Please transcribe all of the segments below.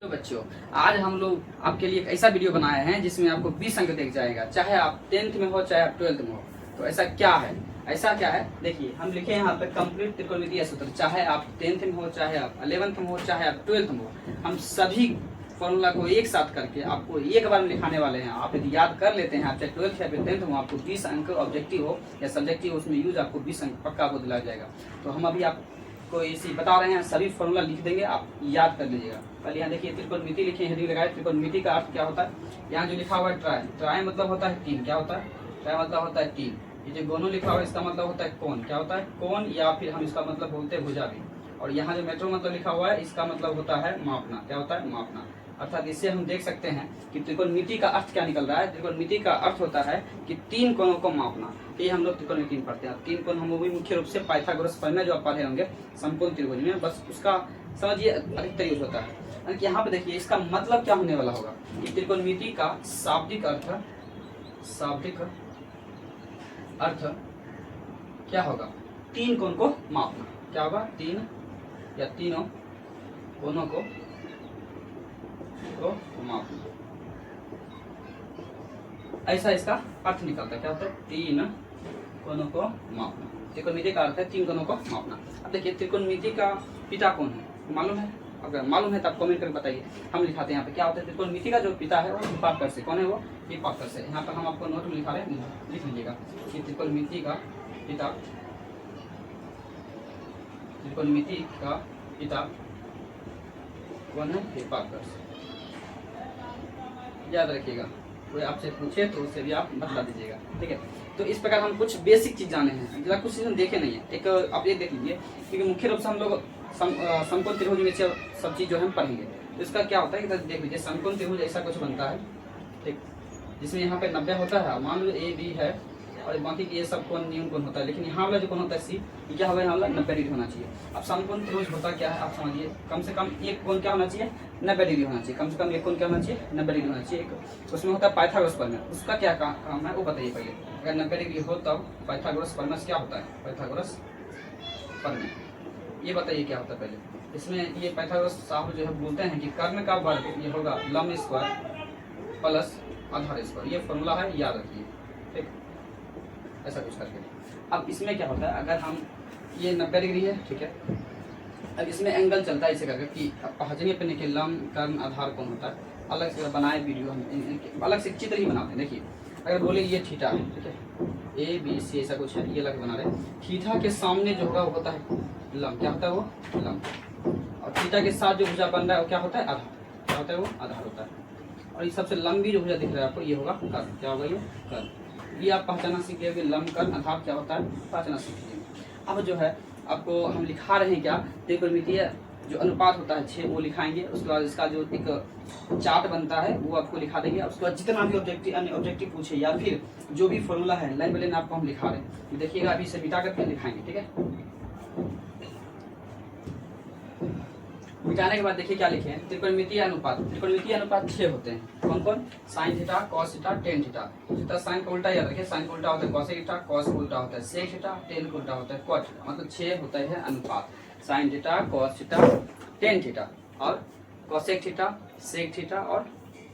तो बच्चों, आज हम लोग आपके लिए एक ऐसा वीडियो बनाए हैं जिसमें आपको 20 अंक दिख जाएगा, चाहे आप 10th में हो चाहे आप 12th में हो। तो ऐसा क्या है, ऐसा क्या है, देखिए हम लिखे यहाँ पे कंप्लीट त्रिकोणमितीय सूत्र। चाहे आप 10th में हो, चाहे आप 11th में हो, चाहे आप 12th में हो, हम सभी फॉर्मूला को एक साथ करके आपको एक बार में लिखाने वाले हैं। आप यदि याद कर लेते हैं, आप चाहे 12th या फिर 10th में, आपको 20 अंक ऑब्जेक्टिव हो या सब्जेक्टिव उसमें यूज, आपको 20 अंक पक्का आपको दिलाया जाएगा। तो हम अभी आपको इसी बता रहे हैं, सभी फॉर्मूला लिख देंगे, आप याद कर लीजिएगा। पहले यहाँ देखिए त्रिकोणमिति लिखे, हेडिंग लगाए। त्रिकोणमिति का अर्थ क्या होता है, यहाँ जो लिखा हुआ है ट्राई, ट्राई मतलब होता है तीन। क्या होता है, ट्राई मतलब होता है तीन। ये जो दोनों लिखा हुआ है इसका मतलब होता है कोण। क्या होता है, कोण, या फिर हम इसका मतलब बोलते हैं भुजा भी। और यहाँ जो मेट्रो मतलब लिखा हुआ है इसका मतलब होता है मापना। क्या होता है, मापना। अर्थात इससे हम देख सकते हैं कि त्रिकोणमिति का अर्थ क्या निकल रहा है। त्रिकोणमिति का अर्थ होता है कि तीन कोणों को मापना। ये हम लोग त्रिकोणमिति में पढ़ते हैं। तीन कोण हम भी मुख्य रूप से पाइथागोरस प्रमेय जो आप पढ़े होंगे समकोण त्रिभुज में, बस उसका समझिए अधिकतर यूज होता है। यहाँ पे देखिए इसका मतलब क्या होने वाला होगा कि त्रिकोणमिति का शाब्दिक अर्थ क्या होगा, तीन कोण को मापना। क्या होगा, तीन या तीनों कोणों को मापना, ऐसा इसका अर्थ निकलता है। क्या होता है, तीन कोणों को मापना। त्रिकोणमिति का अर्थ है तीन कोणों को मापना। अब देखिए त्रिकोणमिति का पिता कौन है, मालूम है? अगर मालूम है तो आप कमेंट करके बताइए। हम लिखाते हैं यहाँ पे क्या होता है, त्रिकोणमिति का जो पिता है वो हिप्पार्कस से। कौन है वो, हिप्पार्कस से। यहाँ पर हम आपको नोट में लिखा रहे हैं, लिख लीजिएगा कि त्रिकोणमिति का पिता कौन है, हिप्पार्कस। याद रखिएगा, कोई आपसे पूछे तो उससे भी आप बता दीजिएगा, ठीक है। तो इस प्रकार हम कुछ बेसिक चीज जाने हैं, जरा कुछ चीज हम देखे नहीं है। एक आप ये देख लीजिए, क्योंकि मुख्य रूप से हम लोग समकोण त्रिभुज में से सब चीज जो है हम पढ़ेंगे। तो इसका क्या होता है, देख लीजिए समकोण त्रिभुज ऐसा कुछ बनता है, ठीक, जिसमें यहाँ पे 90 होता है। मान लो ए बी है और बाकी ये सब कोण न्यून कोण होता है, लेकिन यहाँ वाला जो कोण होता है सी, ये क्या होगा, यहाँ वाला 90 डिग्री होना चाहिए। अब समकोण त्रिभुज होता क्या है आप समझिए, कम से कम एक कोण क्या होना चाहिए, 90 डिग्री होना चाहिए। कम से कम एक कोण क्या होना चाहिए, 90 डिग्री होना चाहिए। उसमें होता है पाइथागोरस प्रमेय, उसका क्या काम है वो बताइए पहले। अगर 90 डिग्री हो तब पाइथागोरस प्रमेय क्या होता है, पाइथागोरस प्रमेय ये बताइए क्या होता है पहले। इसमें ये पाइथागोरस साहब जो है बोलते हैं कि कर्ण का वर्ग ये होगा लंब स्क्वायर प्लस आधार स्क्वायर। ये फॉर्मूला है, याद रखिए, ठीक, ऐसा कुछ करके। अब इसमें क्या होता है, अगर हम ये 90 डिग्री है, ठीक है, अब इसमें एंगल चलता है इसे करके कि पहुँचने पर देखिए लंब कर्ण आधार कौन होता है। अलग से बनाए वीडियो हम अलग से चित्र ही बनाते हैं। देखिए अगर बोले ये थीटा है, ठीक है, ए बी सी ऐसा कुछ है, ये अलग बना रहे। थीटा के सामने जो होगा वो होता है लंब। क्या होता है वो, लंब। और थीटा के साथ जो भुजा बन रहा है वो क्या होता है, आधार। क्या होता है वो, आधार होता है। और ये सबसे लंबी जो भुजा दिख रहा है आपको ये होगा कर्ण। क्या होगा, ये कर्ण। ये आप पहचाना सीखिए, लंब कर्ण आधार क्या होता है, पहचाना सीखिए। अब जो है आपको हम लिखा रहे हैं क्या, त्रिकोणमितीय जो अनुपात होता है 6 वो लिखाएंगे। उसके बाद इसका जो एक चार्ट बनता है वो आपको लिखा देंगे। उसके बाद जितना भी ऑब्जेक्टिव अन्य ऑब्जेक्टिव पूछे या फिर जो भी फॉर्मूला है लाइन बाय लाइन आपको हम लिखा रहे हैं। देखिएगा अभी इसे मिटा करके लिखाएंगे, ठीक है। मिटाने के बाद देखिए क्या लिखे हैं, त्रिकोणमितीय अनुपात। त्रिकोणमितीय अनुपात 6 होते हैं। कौन कौन, sine theta, cos theta, tan theta. Theta sine का उल्टा याद रखिए, साइन का उल्टा होता है कॉसेक थीटा, कॉस का उल्टा होता है सेक थीटा, टेन का उल्टा होता है कॉट थीटा। मतलब 6 होता है अनुपात, sine theta, cos theta, tan theta और कॉसेक थीटा, सेक थीटा और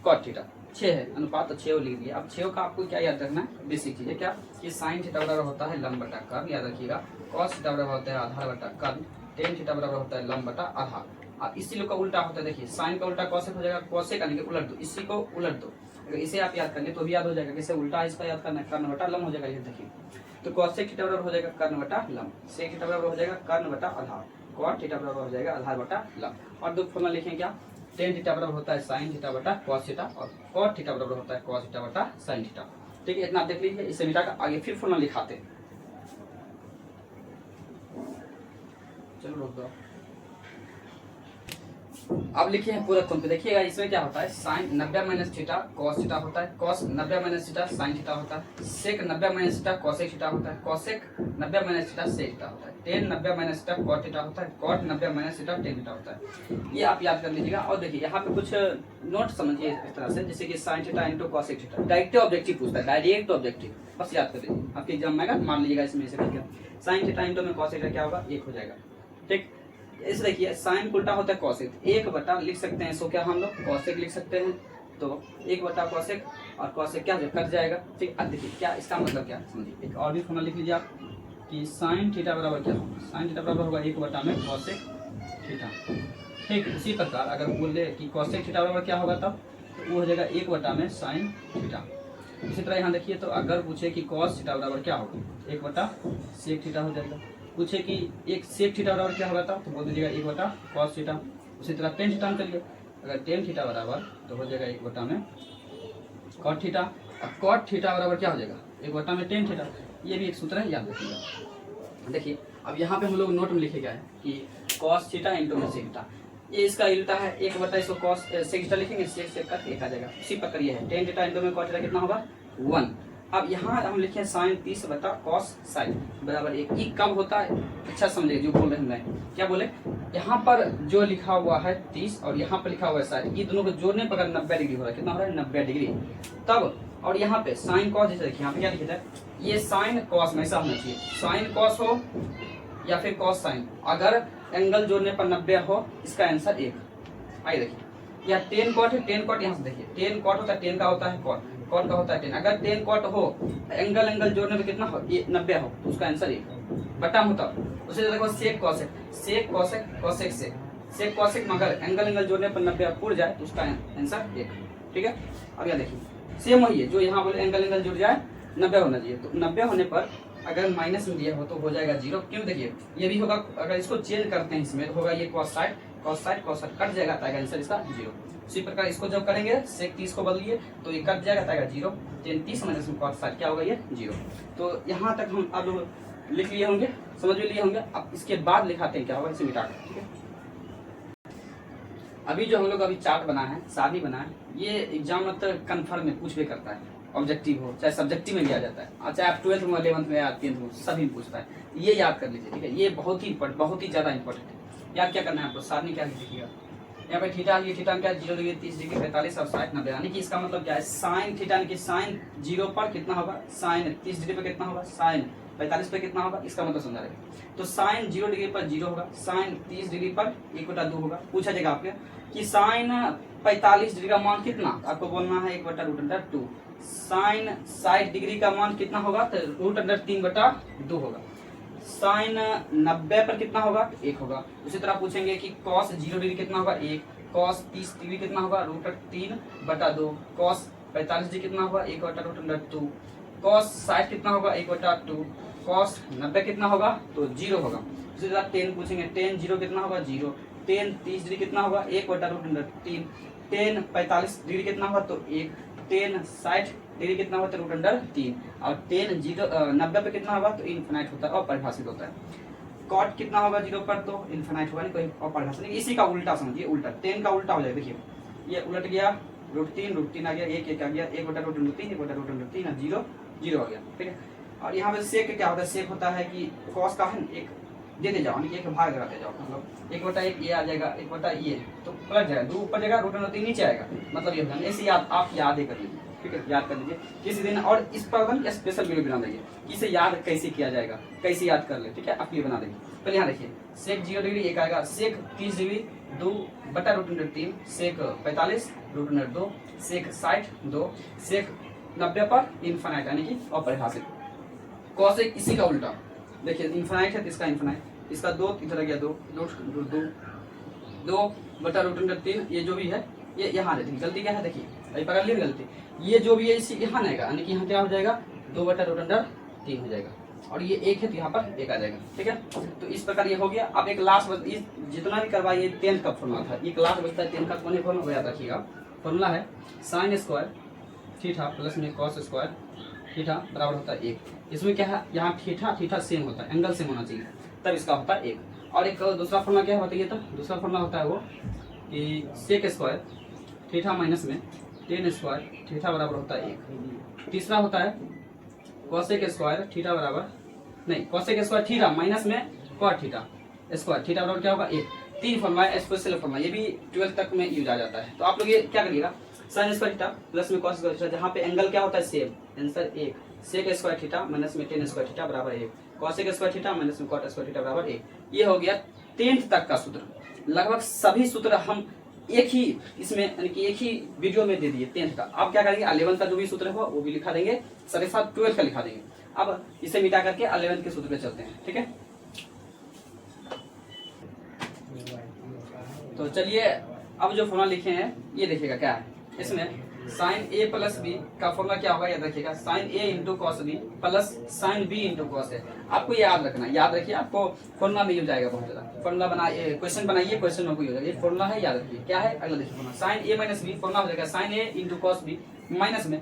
कॉट थीटा। 6 है अनुपात, तो 6 लिख दिया। अब 6 का आपको क्या याद रखना है, बेसिक चीज है क्या, कि साइन थीटा बराबर होता है लंब बटा कर्ण, याद रखिएगा। कॉस थीटा बराबर होता है आधार बटा कर्ण, टेन थीटा बराबर होता है लंब बटा आधार। अब इसी लोग का उल्टा होता है, देखिए साइन का उल्टा कॉसेक हो जाएगा, कॉसेक यानी कि उलट दो, इसी को उलट दो। अगर इसे आप याद करेंगे तो भी याद हो जाएगा, कैसे उल्टा इसका याद करना है, कर्ण बटा लंब हो जाएगा। ये देखिए तो कॉसेक थीटा बराबर हो जाएगा कर्ण बटा लंब, सेक थीटा बराबर हो जाएगा कर्ण बटा आधार, कॉट थीटा बराबर हो जाएगा आधार बटा लंब। और दो फॉर्मूला लिखें क्या, टेन थीटा बराबर होता है साइन थीटा बटा कॉस थीटा और कॉट थीटा बराबर होता है कॉस थीटा बटा साइन थीटा। ठीक है, इतना देख लीजिए। इसे मिटा कर आगे फिर फॉर्मूला लिखाते हैं। चलो रोक दो। अब लिखे हैं पूरक कोण पे, देखिएगा इसमें क्या होता है, sine 90 minus theta cos theta होता है, cos 90 minus theta sine theta होता है, sec 90 minus theta cosec theta होता है, cosec 90 minus theta sec theta होता है, tan 90 minus theta cot theta होता है, cot 90 minus theta tan theta होता है। ये आप याद कर लीजिएगा। और देखिए यहाँ पे कुछ नोट समझिए इस तरह से, जैसे कि sine theta into cosec theta, direct objective पूछता है, डायरेक्ट ऑब्जेक्टिव, बस याद कर लीजिए। आपके एग्जाम में मान लीजिएगा इसमें से साइन थीटा इंटू में कॉसेक थीटा क्या होगा, 1 हो जाएगा, ठीक। इस देखिए साइन उल्टा होता है कॉसेक, एक बटा लिख सकते हैं इसको क्या हम लोग कॉसेक लिख सकते हैं, तो एक बटा कॉसेक और कॉसेक क्या कट जाएगा। ठीक, अब देखिए क्या इसका मतलब क्या समझिए, एक और भी फॉर्मूला लिख लीजिए आप कि साइन थीटा बराबर क्या होगा, साइन थीटा बराबर होगा एक बटा में कॉसेक थीटा। ठीक, इसी प्रकार अगर बोले कि कॉसेक थीटा बराबर क्या होगा तब तो वो हो जाएगा एक बटा में साइन थीटा। इसी तरह यहाँ देखिए, तो अगर पूछे कि कॉस थीटा बराबर क्या होगा, एक बटा सेक थीटा हो जाएगा। पूछे कि एक सेक थीटा बराबर क्या होगा तब तो बोल दीजिएगा एक बटा कॉस थीटा। उसी तरह टेन थीटा करिए, अगर टेन थीटा बराबर तो हो जाएगा एक बटा में कॉट थीटा, और कॉट थीटा बराबर क्या हो जाएगा एक बटा में टेन थीटा। ये भी एक सूत्र है, याद रखिएगा। देखिए अब यहाँ पे हम लोग नोट में लिखेगा है कि कॉस थीटा इंटू में सेक थीटा, ये इसका उल्टा है, एक बटा इसको कॉस सेक थीटा लिखेंगे, सेक से कट एक आ जाएगा। उसी प्रकार ये है टेन थीटा इंटू में कॉट थीटा कितना होगा 1। अब यहाँ हम लिखे साइन 30 बटा कॉस साइन बराबर 1। ये कब होता है अच्छा समझिए, जो बोल रहे हैं क्या बोले, यहाँ पर जो लिखा हुआ है 30 और यहाँ पर लिखा हुआ है साइन, ये दोनों को जोड़ने पर 90 डिग्री हो रहा है, कितना हो रहा है 90 डिग्री तब। और यहाँ पे साइन कॉस जैसे देखिए यहाँ पे क्या लिखा है, ये साइन कॉस में ऐसा होना चाहिए, साइन कॉस हो या फिर कॉस साइन, अगर एंगल जोड़ने पर 90 हो इसका आंसर 1। आइए देखिए, या टेन कॉट है, टेन कॉट यहाँ से देखिए टेन कॉट होता है, टेन का होता है कॉट, कॉट का होता है टेन। अगर टेन कॉट हो एंगल एंगल जोड़ने में कितना हो ये 90 हो तो उसका आंसर 1 बटा होता। उसे देखो sec cosec, sec cosec cosec से सेक कॉसेक, मगर एंगल एंगल जोड़ने पर 90 पूर जाए तो उसका आंसर 1। ठीक है, अब यहाँ देखिए सेम वही है जो यहाँ बोले एंगल एंगल जुड़ जाए 90 होना चाहिए, तो 90 होने पर अगर माइनस में दिया हो तो हो जाएगा 0। क्यों देखिए ये भी होगा, अगर इसको चेंज करते हैं इसमें होगा ये cos side cos side cos side cut जाएगा, आएगा आंसर इसका 0। उसी प्रकार इसको जब करेंगे सेक 30 को बदलिए तो ये कट जाएगा, आएगा 0। टेन 30 माइनस में कॉस साइड क्या होगा ये 0। तो यहाँ तक हम आप लोग लिख लिए होंगे, समझ में लिए होंगे। अब इसके बाद लिखाते हैं क्या होगा, इसे मिटा कर। ठीक है, अभी जो हम लोग अभी चार्ट बना है शादी बना है, ये एग्जाम मतलब कन्फर्म में पूछ भी करता है, ऑब्जेक्टिव हो चाहे सब्जेक्टिव में भी आ जाता है, चाहे आप 12th में 11th में या 10th में सभी पूछता है, ये याद कर लीजिए। ठीक है, ये बहुत ही ज्यादा इंपॉर्टेंट है। याद क्या करना है आपको, सारणी क्या लिखिएगा यहाँ पे थीटा, ये थीटा क्या 0 डिग्री 30 डिग्री 45 और 60 90, यानी कि इसका मतलब क्या है साइन थीटा यानी कि साइन 0 पर कितना होगा, साइन 30 डिग्री पर कितना होगा, साइन 45 पे कितना होगा, इसका मतलब समझा रहे। तो साइन 0 डिग्री पर 0 होगा, साइन 30 डिग्री पर 1/2 होगा। पूछा जाएगा आपके कि साइन 45 डिग्री का मान कितना, आपको बोलना है 1/√2। साइन 60 डिग्री का मान कितना होगा, तो √3/2 होगा। साइन 90 पर कितना होगा, 1 होगा। उसी तरह पूछेंगे कि कॉस 0 डिग्री कितना होगा 1, कॉस 30 डिग्री कितना होगा √3/2, कॉस 45 डिग्री कितना होगा 1/√2, कॉस 60 कितना होगा 1/2, कॉस 90 कितना होगा तो 0 होगा। उसी तरह टेन पूछेंगे, टेन 0 कितना होगा 0, टेन 30 डिग्री कितना होगा 1/√3, टेन 45 डिग्री कितना होगा तो 1, टेन 60 डिग्री कितना होता है √3, और टेन 90 पे कितना होगा तो इनफिनाइट होता है और परिभाषित होता है। कॉट कितना होगा 0 पर तो इनफिनाइट होगा, नहीं कोई और परिभाषित नहीं। इसी का उल्टा समझिए, उल्टा टेन का उल्टा हो जाएगा। देखिए ये उलट गया, √3 आ गया, 1 आ गया, 1/√3 1/√3 और 0 0 हो गया। ठीक है, और यहाँ पे सेक क्या होता है, सेक होता है कि कॉस का है एक देते जाओ, एक भाग लगाते जाओ, मतलब 1/1 ये आ जाएगा, 1 ये तो पलट जाएगा, 2 ऊपर जाएगा √3 नीचे आएगा, मतलब ये होगा। ऐसे आप याद ही कर लीजिए। ठीक है, याद कर लीजिए किसी दिन, और इस पर हम स्पेशल वीडियो बना देंगे कि इसे याद कैसे किया जाएगा, कैसे याद कर ले। ठीक है, आप ये बना देंगे। पहले यहाँ देखिए सेक 0 डिग्री 1 आएगा, सेक 30 डिग्री 2/√3, सेक 45 √2, सेक 60 2, सेक 90 पर इनफिनाइट यानी कि अपरिभाषित। कॉसेक इसी का उल्टा, देखिए इनफिनाइट है तो इसका इनफिनाइट, इसका 2 इधर गया 2/√3, ये जो भी है ये यहाँ देखिए गलती क्या है, देखिए अभी पकड़ ली गलती, ये जो भी है इसी यहाँ आएगा, यानी कि यहाँ क्या हो जाएगा 2/√3 हो जाएगा, और ये 1 है तो यहाँ पर 1 आ जाएगा। ठीक है, तो इस प्रकार ये हो गया। अब एक लास्ट जितना भी करवाइए 10 का फॉर्मूला था, एक लास्ट बचता है 10 का कौन फॉर्मूला याद रखिएगा। फॉर्मूला है साइन स्क्वायर थीटा प्लस में कॉस स्क्वायर थीटा बराबर होता है 1। इसमें क्या है, यहाँ थीटा सेम होता है, एंगल सेम होना चाहिए, तब इसका होता है 1। और एक दूसरा फॉर्मूला क्या होता है, तो दूसरा फॉर्मूला होता है वो कि सेक स्क्वायर थीटा माइनस में टेन स्क्वायर थीटा बराबर होता है 1। तीसरा होता है कॉसेक स्क्वायर थीटा बराबर, नहीं कॉसेक स्क्वायर थीटा माइनस में कॉट थीटा स्क्वायर थीटा बराबर क्या होगा 1। 3 फॉर्मूला है, स्पेशल फॉर्मूला, ये भी 12th तक में यूज आ जाता है। तो आप लोग ये क्या करिएगा, साइन स्क्वायर थीटा प्लस में कॉस स्क्वायर थीटा, जहाँ पे एंगल क्या होता है same, answer 1। Sec square theta minus में टेन स्क्वायर थीटा बराबर 1, कॉसेक स्क्वायर थीटा माइनस में कॉट स्क्वायर थीटा बराबर 1। ये हो गया 10th तक का सूत्र, लगभग सभी सूत्र हम एक ही इसमें यानी कि एक ही वीडियो में दे दिए 10th का। अब क्या करेंगे 11th का जो भी सूत्र होगा वो भी लिखा देंगे, साथ ही साथ 12th का लिखा देंगे। अब इसे मिटा करके 11th के सूत्र पे चलते हैं, ठीक है। तो चलिए अब जो फॉर्मूला लिखे हैं ये देखिएगा क्या है। इसमें साइन ए प्लस बी का फॉर्मूला क्या होगा याद रखिएगा, sine A into cos B plus sine B into cos A. आपको याद रखना, याद रखिए, आपको फॉर्मूला में हो जाएगा बहुत ज्यादा। फॉर्मूला बनाइए, क्वेश्चन बनाइए, क्वेश्चन में कोई हो जाएगा। ये फॉर्मूला है, याद रखिए क्या है। अगला देखिए फॉर्मूला, साइन ए माइनस बी फॉर्मूला हो जाएगा sign A into cos B minus में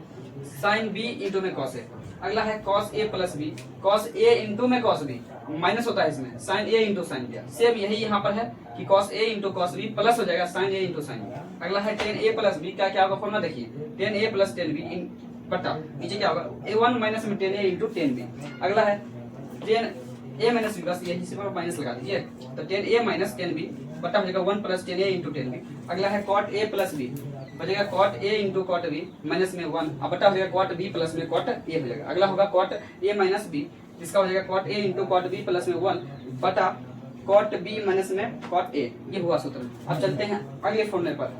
साइन बी इंटू में कॉस ए। अगला है cos A plus B, cos A into में कॉस बी माइनस होता है इसमें sine A into sine B. Same यही यहाँ पर है कि cos A into cos B plus हो जाएगा sign A into sine B. अगला है टेन ए प्लस बी, क्या क्या होगा फॉर्मूला देखिए, टेन ए प्लस टेन बी बटा नीचे क्या होगा ए वन माइनस में ten A into tan B. अगला है टेन ए माइनस बी, बस यही सिर्फ माइनस लगा दीजिए, तो tan A minus tan B बटा हो जाएगा one plus tan A into tan B. अगला है कॉट ए प्लस बी, बचेगा cot A into cot B minus में वन, अब बटा हो जाएगा कॉट बी प्लस में कॉट ए हो जाएगा। अगला होगा कॉट ए माइनस बी, जिसका हो जाएगा cot A into cot B plus में वन बटा कॉट बी माइनस में कॉट ए। ये हुआ सूत्र। अब चलते हैं अगले फॉर्मूले पर।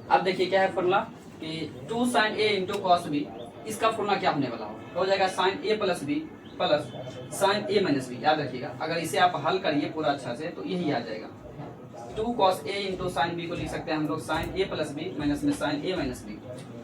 अब देखिए क्या है फॉर्मूला कि 2 sign A into cos B, इसका फॉर्मूला क्या होने वाला हो जाएगा sign A plus B plus sign A minus B. याद रखिएगा, अगर इसे आप हल करिए पूरा अच्छा से तो यही आ जाएगा। 2 cos A into sine B को लिख सकते हैं हम लोग sign A plus B minus में sign A minus B.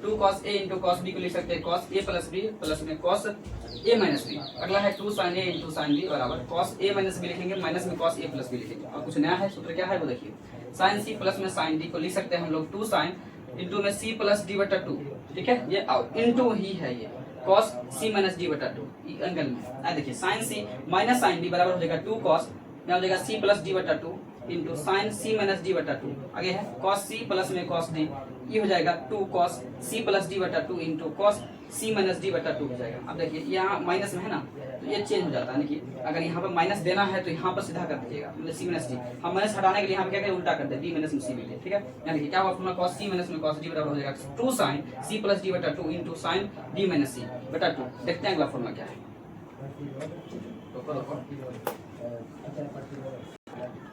2 cos A into cos B को लिख सकते हैं cos A plus B plus में कॉस ए माइनस बी। अगला है 2 sign A into sine B बराबर कॉस ए माइनस बी लिखेंगे माइनस में कॉस ए प्लस बी लिखेंगे। और कुछ नया है, सूत्र क्या है वो देखिए, साइन सी प्लस में साइन डी को लिख सकते हैं हम लोग 2 साइन इंटू में सी प्लस डी बटा 2, ठीक है। ये इंटू ही है, ये cos c माइनस डी बटा 2 एंगल में। देखिए साइन सी माइनस साइन डी बराबर हो जाएगा 2 cos, यहाँ हो जाएगा c प्लस डी बटा 2 इंटू साइन सी माइनस डी बटा 2। आगे है cos c प्लस में cos d, ये हो जाएगा 2 cos c प्लस डी बटा 2 into cos c minus D बटा 2 हो जाएगा। अब देखिए यहाँ माइनस में है ना, तो ये चेंज हो जाता है कि अगर यहाँ पर माइनस देना है तो यहाँ पर सीधा कर दीजिएगा, मतलब सी माइनस डी। हम माइनस हटाने के लिए हम क्या करें, उल्टा कर दे, डी माइनस में सी मिले, ठीक है। यहाँ देखिए क्या हुआ फॉर्मूला, cos c माइनस में cos d बराबर हो जाएगा 2 साइन c प्लस डी बटा 2 इंटू साइन डी माइनस सी बटा 2। देखते हैं अगला फॉर्मूला क्या है।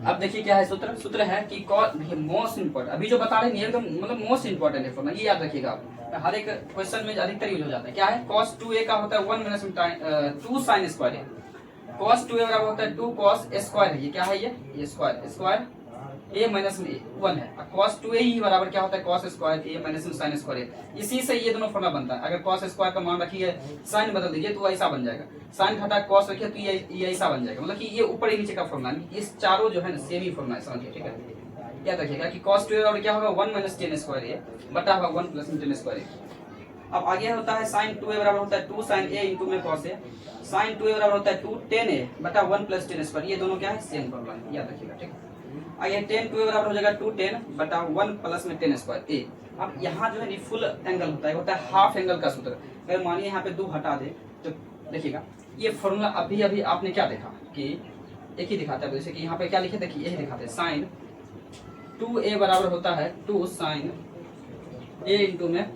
अब देखिए क्या है सूत्र, सूत्र है कि मोस्ट इंपॉर्टेंट, अभी जो बता रहे हैं एकदम मतलब मोस्ट इंपॉर्टेंट है फॉर्मूला, ये याद रखिएगा आप, हर एक क्वेश्चन में अधिकतर यूज हो जाता है। क्या है, cos 2a का होता है 1 minus 2 sin square, cos 2a बराबर होता है 2 cos स्क्वायर है, ये क्या है, ये स्क्वायर a माइनस में 1 है। cos 2a ही बराबर क्या होता है cos स्क्वायर a माइनस में sin स्क्वायर, इसी से ये दोनों फॉर्मूला बनता है। अगर cos स्क्वायर का मान रखिए sin बदल दीजिए तो ऐसा बन जाएगा, sin घटा cos रखिए तो ये ऐसा बन जाएगा, मतलब कि ये ऊपर ही नीचे का फॉर्मूला, इस चारों जो है ना सेम ही फॉर्मूला है, समझिए, ठीक है। याद रखिएगा कि cos 2a बराबर क्या होगा 1 माइनस tan स्क्वायर a बटा होगा 1 प्लस tan स्क्वायर a। अब आगे होता है sin 2a बराबर होता है 2 sin a इंटू में cos a, sin 2a बराबर होता है 2 tan a बटा 1 प्लस tan स्क्वायर, ये दोनों क्या है सेम फॉर्मूला है, याद रखिएगा, ठीक है। आगे tan 2a बराबर हो जाएगा 2 tan बटा 1 प्लस में tan स्क्वायर a। अब यहाँ जो है फुल एंगल होता है हाफ एंगल का सूत्र। अगर मानिए यहाँ पे 2 हटा दे तो देखिएगा ये फॉर्मूला अभी आपने क्या देखा कि एक ही दिखाता है, जैसे कि यहाँ पे क्या लिखे देखिए यही दिखाते हैं, साइन 2a बराबर होता है 2 साइन a इंटू में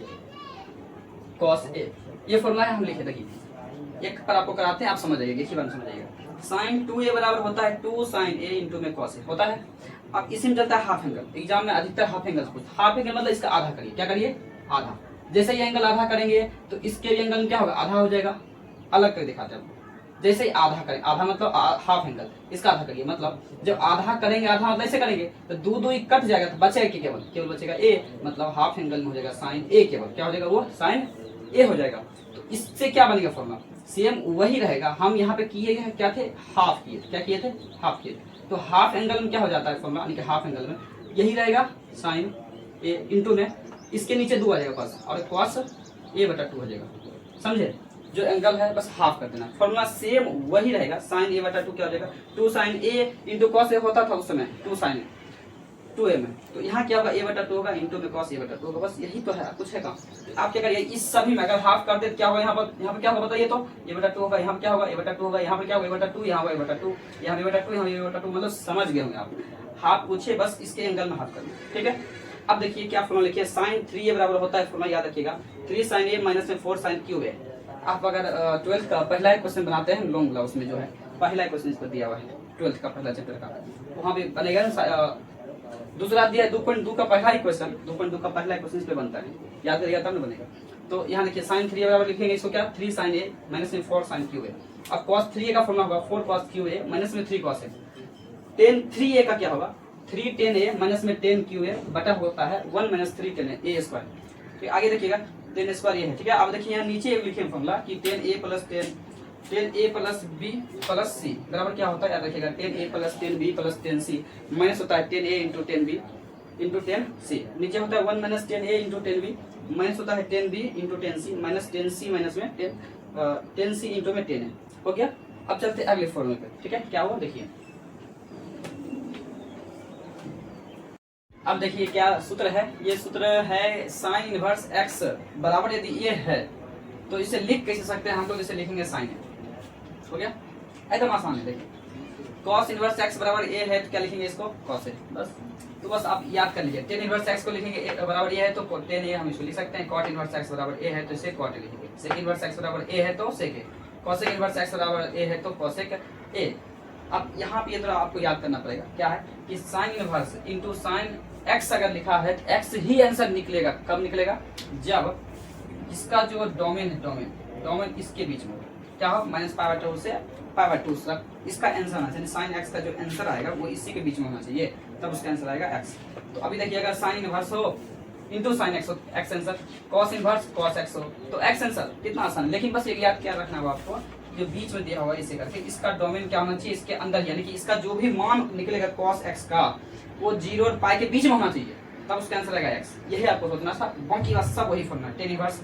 cos a, ये फॉर्मूला है हम लिखे देखिए, एक पर आपको कराते हैं आप समझ जाइएगा, इसी बार समझ जाइएगा। साइन 2a बराबर होता है 2 साइन a इंटू में cos a होता है। अब इसी में चलता है हाफ एंगल, एग्जाम में अधिकतर हाफ एंगल पूछते हैं। हाफ एंगल मतलब इसका आधा करिए, क्या करिए आधा, जैसे ये एंगल आधा करेंगे तो इसके भी एंगल क्या होगा आधा हो जाएगा। अलग करके दिखाते हैं, जैसे ही आधा करें, आधा मतलब हाफ एंगल, इसका आधा करिए, मतलब जब आधा करेंगे, आधा मतलब ऐसे करेंगे तो 2 कट जाएगा तो बचेगा केवल बचेगा a, मतलब हाफ एंगल में हो जाएगा साइन a, केवल क्या हो जाएगा वो साइन a हो जाएगा। तो इससे क्या बनेगा फॉर्मूला, सेम वही रहेगा। हम यहाँ पे किए गए क्या थे, हाफ किए, क्या किए थे हाफ किए थे, तो हाफ एंगल में क्या हो जाता है फॉर्मूला, यानी कि हाफ एंगल में यही रहेगा साइन a इंटू में इसके नीचे 2 आ जाएगा पास और cos a बटा 2 हो जाएगा, समझे। जो एंगल है बस हाफ कर देना, फॉर्मूला सेम वही रहेगा, साइन a बटा 2 क्या हो जाएगा 2 sine a into cos a होता था उस समय 2 साइन 2a में, तो यहाँ क्या होगा a बटा 2 होगा इंटू में cos a बटा 2 होगा, बस यही तो है, कुछ है काम। आप क्या करिए इस सभी में अगर हाफ कर दे क्या होगा, यहाँ पर क्या होगा बताइए, तो a बटा 2 होगा, यहाँ क्या होगा a बटा 2 होगा, यहाँ पर क्या होगा a बटा 2, यहाँ होगा a बटा 2, यहाँ a बटा 2, यहाँ a बटा 2, मतलब समझ गए होंगे आप। हाफ पूछे बस इसके एंगल में हाफ करना, ठीक है। अब देखिए क्या फॉर्मूला लिखिए, साइन 3a बराबर होता है, फॉर्मूला याद रखिएगा 3 साइन a माइनस में 4 साइन क्यूब a, आप अगर 12th का पहला एक क्वेश्चन बनाते हैं लॉन्ग वाला, उसमें जो है पहला क्वेश्चन इस पर दिया हुआ है 12th का पहला चैप्टर का, वहाँ पे बनेगा ना। दूसरा दिया है 2.2 का पहला ही क्वेश्चन, 2.2 का पहला क्वेश्चन इस पे बनता है, याद करिएगा तब ना बनेगा। तो यहाँ देखिए sin 3a बराबर लिखेंगे इसको क्या, 3 sin a माइनस में 4 sin qa। अब cos 3a का फॉर्मूला होगा 4 cos qa माइनस में 3 cos a। tan 3a का क्या होगा, 3 tan a माइनस में 10 qa बटा होता है 1 माइनस 3 tan a स्क्वायर। फिर आगे देखिएगा 10 स्क्वायर ये है, ठीक है। अब देखिए यहाँ नीचे लिखे फॉर्मूला कि 10a plus 10a plus b plus c बराबर क्या होता है, याद रखिएगा 10a plus 10b plus 10c minus होता है 10a into 10b into 10c, नीचे होता है 1 minus 10a into 10b minus होता है 10b into 10c minus 10c minus में 10c इंटू में 10 है, हो गया। अब चलते अगले फॉर्मूले पे, ठीक है। क्या हुआ देखिए, अब देखिए क्या सूत्र है, ये सूत्र है साइन इनवर्स x बराबर यदि ये है तो इसे लिख कैसे सकते हैं हम लोग, इसे लिखेंगे साइन, हो गया एकदम आसान है। देखिए cos इनवर्स x बराबर a है तो क्या लिखेंगे इसको cos a, बस। तो बस आप याद कर लीजिए, tan इनवर्स x को लिखेंगे a बराबर a है तो tan a हम इसको लिख सकते हैं, cot इनवर्स x बराबर a है तो इसे cot a लिखेंगे, sec इनवर्स x बराबर a है तो sec a, cosec inverse x बराबर a है तो cosec a। अब यहाँ पे ये थोड़ा आपको याद करना पड़ेगा, क्या है कि sine inverse into sine x अगर लिखा है तो x ही आंसर निकलेगा, कब निकलेगा, जब इसका जो डोमेन है, डोमेन इसके बीच में क्या हो, माइनस पाई बाय 2 से पाई बाय 2 तक इसका आंसर आना चाहिए, साइन x का जो आंसर आएगा वो इसी के बीच में होना चाहिए, तब उसका आंसर आएगा x। तो अभी देखिए अगर साइन इनवर्स हो इंटू साइन x हो x answer, cos inverse cos x हो तो x आंसर, कितना आसान है। लेकिन बस एक याद क्या रखना होगा आपको, जो बीच में दिया हुआ है इसे करके इसका डोमेन क्या होना चाहिए, इसके अंदर, यानी कि इसका जो भी मान निकलेगा cos x का वो 0 और पाई के बीच में होना चाहिए, तब उसका आंसर आएगा x। यही आपको सोचना था, बाकी का सब वही formula. tan inverse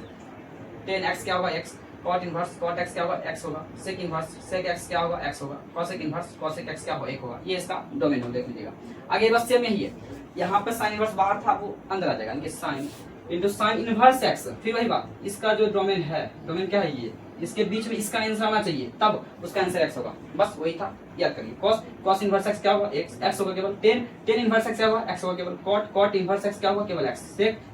tan x क्या होगा x, cot inverse cot x क्या होगा x होगा, sec इनवर्स sec x क्या होगा x होगा, cosec इनवर्स cosec x क्या होगा 1 होगा, ये इसका डोमेन हो, देख लीजिएगा। आगे बस सेम यही है, यहाँ पे साइन इनवर्स बाहर था वो अंदर आ जाएगा, यानी कि sine into sine inverse x, फिर वही बात, इसका जो डोमेन है, डोमेन क्या है ये, इसके बीच में इसका आंसर आना चाहिए, तब उसका आंसर x होगा, बस वही था, याद करिए। cos इनवर्स x क्या होगा x होगा केवल, tan इनवर्स x क्या होगा x होगा केवल, cot इनवर्स x क्या होगा केवल x,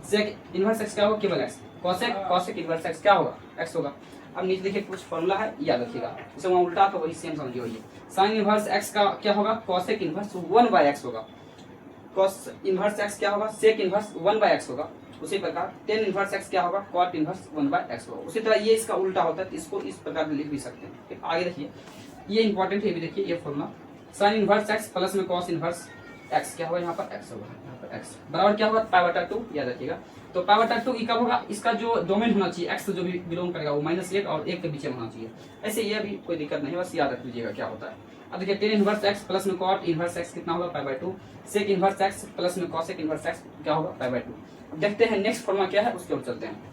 sec इनवर्स x क्या होगा केवल x, cosec इनवर्स x क्या होगा x होगा। अब नीचे देखिए कुछ फॉर्मूला है, याद रखिएगा, इसे वहाँ उल्टा तो वही सेम समझिए, वही साइन इनवर्स x का क्या होगा cosec इनवर्स 1/x होगा, cos इनवर्स x क्या होगा sec इनवर्स 1/x होगा, उसी प्रकार tan इनवर्स x क्या होगा cot इनवर्स 1/x होगा। उसी तरह ये इसका उल्टा होता है तो इसको इस प्रकार लिख भी सकते हैं। फिर आगे देखिए, ये इंपॉर्टेंट है, भी देखिए ये formula sin inverse x plus में cos इनवर्स x क्या होगा, यहाँ पर x होगा, यहाँ पर x बराबर क्या होगा पाई बटा 2, याद रखिएगा। तो पाई बटा 2 कब होगा, इसका जो डोमेन होना चाहिए x जो भी बिलोंग करेगा वो -1 और 1 के बीच में होना चाहिए, ऐसे ये भी कोई दिक्कत नहीं, बस याद रख लीजिएगा क्या होता है। अब देखिए tan इनवर्स x प्लस में cot इनवर्स x कितना होगा pi by 2, sec inverse x plus में cosec इनवर्स x क्या होगा पाई बाय 2। अब देखते हैं नेक्स्ट फॉर्मूला क्या है, उसके ओर चलते हैं।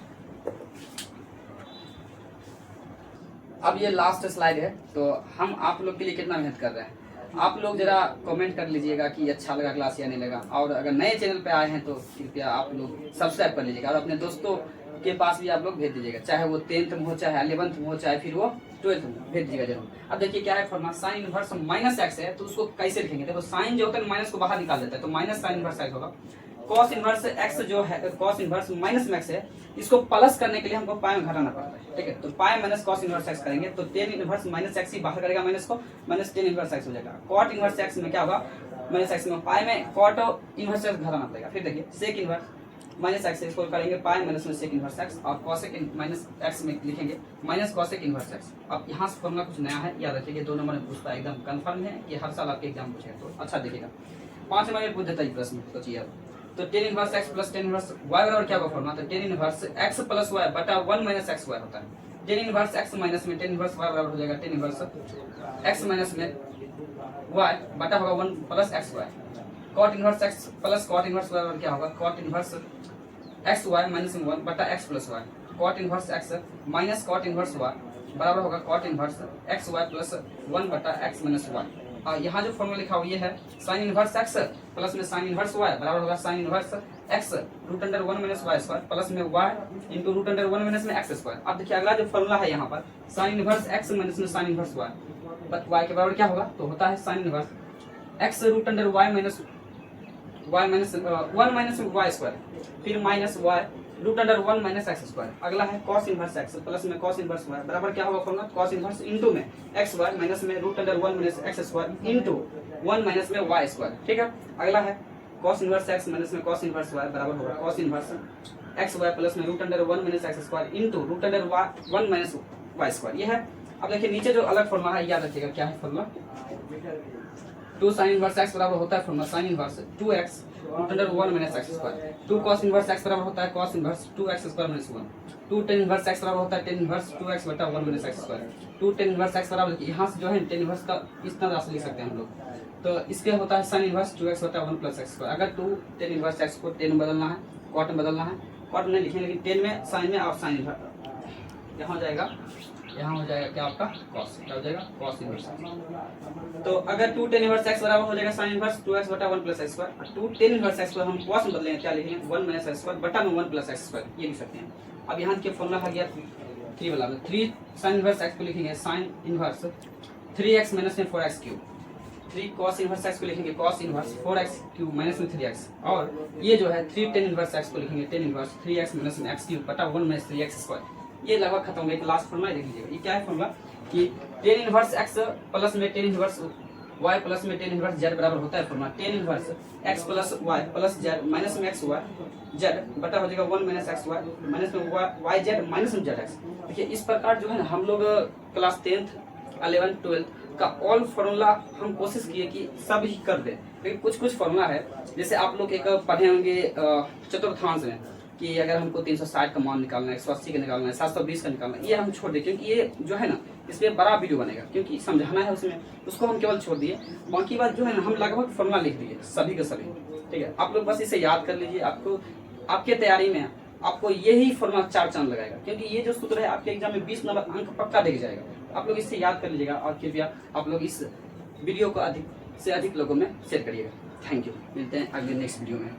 अब ये लास्ट स्लाइड है, तो हम आप लोग के लिए कितना मेहनत कर रहे हैं, आप लोग जरा कमेंट कर लीजिएगा कि अच्छा लगा क्लास या नहीं लगा, और अगर नए चैनल पे आए हैं तो कृपया आप लोग सब्सक्राइब कर लीजिएगा और अपने दोस्तों के पास भी आप लोग भेज दीजिएगा, चाहे वो 10th में हो, चाहे 11th में हो, चाहे फिर वो 12th में, भेज दीजिएगा जरूर। अब देखिए क्या है फॉर्मूला, साइन इनवर्स -x है तो उसको कैसे लिखेंगे, देखो साइन जो होता है माइनस को बाहर निकाल देता है, तो माइनस साइन इनवर्स x होगा। cos इनवर्स x जो है, cos इनवर्स माइनस में x है, इसको प्लस करने के लिए हमको पाई में घटाना पड़ता है, ठीक है। तो pi minus cos inverse x करेंगे तो tan इनवर्स -x ही बाहर करेगा माइनस को, माइनस tan इनवर्स x हो जाएगा। cot इनवर्स x में क्या होगा, -x में पाई में cot इनवर्स x घटाना पड़ेगा। फिर देखिए sec इनवर्स -x इसको करेंगे पाई माइनस में sec इनवर्स x, और cosec -x में लिखेंगे माइनस cosec इनवर्स x। अब यहाँ से फॉर्मूला कुछ नया है, याद रखिए 2 नंबर में पूछता है, एकदम कंफर्म है कि हर साल आपके एग्जाम पूछेगा, तो अच्छा देखिएगा। 5 नंबर में पूछ देता है प्रश्न, सोचिए अब। तो tan inverse x plus tan inverse y बराबर क्या होगा फॉर्मूला, तो tan inverse x plus y बटा 1 माइनस x y होता है। tan इनवर्स x माइनस में tan इनवर्स y बराबर हो जाएगा tan इनवर्स x माइनस में y बटा होगा 1 plus x y। cot inverse x plus cot inverse y बराबर क्या होगा, cot inverse x y minus में 1 बटा x plus y। cot inverse x minus cot inverse y बराबर होगा cot inverse x y plus 1 बटा x माइनस y। और यहाँ जो फॉर्मूला लिखा हुआ ये है साइन इनवर्स x प्लस में साइन इनवर्स y बराबर होगा sine inverse x root under 1 minus y square plus में y into root under 1 minus में x स्क्वायर। अब देखिए अगला जो फॉर्मूला है यहाँ पर साइन इनवर्स x माइनस में sine inverse y, but y के बराबर क्या होगा, तो होता है sine inverse x root under y minus 1 minus y square, फिर minus y √1 minus x square. अगला है कॉस इनवर्स एक्स प्लस में कॉस इनवर्स वाई बराबर क्या होगा फॉर्मूला, कॉस इनवर्स इंटू में एक्स वाई माइनस में √1 minus x square into 1 minus में वाई स्क्वायर। ठीक है, अगला है कॉस इनवर्स एक्स माइनस में कॉस इनवर्स वाई बराबर होगा cos inverse x y plus में √1 minus x square into √1 minus y square. ये है। अब देखिए नीचे जो अलग फॉर्मूला है याद रखिएगा, क्या है फॉर्मूला, 2 साइन इनवर्स एक्स बराबर होता है formula sine inverse 2x √1 minus x square. 2 cos inverse x बराबर होता है cos inverse 2x square minus 1। 2 ten inverse x बराबर होता है टेन इनवर्स 2x बटा 1 minus x square. 2 ten inverse x बराबर यहाँ से जो है टेन इनवर्स का इस तरह से लिख सकते हैं हम लोग, तो इसके होता है साइन इनवर्स 2x बटा 1 प्लस एक्स स्क्वायर। अगर 2 टेन इनवर्स एक्स को टेन में बदलना है, कॉट में बदलना है, कॉट में लिखेंगे लेकिन टेन में साइन में और साइन इनवर्स यहाँ हो जाएगा, यहाँ हो जाएगा क्या आपका कॉस, क्या हो जाएगा कॉस इनवर्स। तो अगर 2 टेन इनवर्स एक्स बराबर हो जाएगा साइन इनवर्स 2x बटा 1 plus x square. 2 ten inverse x को हम कॉस में बदलेंगे, क्या लिखेंगे 1 माइनस एक्स स्क्वायर बटा में 1 प्लस एक्स स्क्वायर, ये लिख सकते हैं। अब यहाँ के फॉर्मूला आ गया 3 वाला में 3 साइन इनवर्स एक्स को लिखेंगे साइन इनवर्स 3x माइनस में 4x cube. 3 cos inverse x को लिखेंगे cos inverse 4x cube minus में 3x। और ये जो है 3 टेन इनवर्स एक्स को लिखेंगे टेन इनवर्स 3x माइनस में x क्यूब बटा 1 माइनस 3x स्क्वायर। ये लगभग खत्म हो गया। लास्ट फॉर्मूला देख लीजिएगा, ये क्या है फॉर्मूला कि टेन इनवर्स एक्स प्लस में टेन इनवर्स वाई प्लस में टेन इनवर्स जेड बराबर होता है formula tan inverse x plus y plus z minus में एक्स वाई जेड बटा हो जाएगा 1 माइनस एक्स वाई माइनस में वाई जेड माइनस में जेड एक्स। देखिए इस प्रकार जो है ना हम लोग क्लास 10th 11th 12th का ऑल फॉर्मूला हम कोशिश किए कि सब ही कर दे, लेकिन कुछ फॉर्मूला है जैसे आप लोग एक पढ़े होंगे चतुर्थांश में कि अगर हमको 360 का मान निकालना है, 180 का निकालना है, 720 का निकालना है, ये हम छोड़ दें क्योंकि ये जो है ना इसमें बड़ा वीडियो बनेगा क्योंकि समझाना है उसमें, उसको हम केवल छोड़ दिए। बाकी बात जो है ना हम लगभग फॉर्मूला लिख दिए सभी के सभी। ठीक है, आप लोग बस इसे याद कर लीजिए, आपको आपके तैयारी में आपको यही फॉर्मूला 4 चांद लगाएगा क्योंकि ये जो सूत्र है आपके एग्जाम में 20 नंबर अंक पक्का देख जाएगा। आप लोग इससे याद कर लीजिएगा और कृपया आप लोग इस वीडियो को अधिक से अधिक लोगों में शेयर करिएगा। थैंक यू, मिलते हैं अगले नेक्स्ट वीडियो में।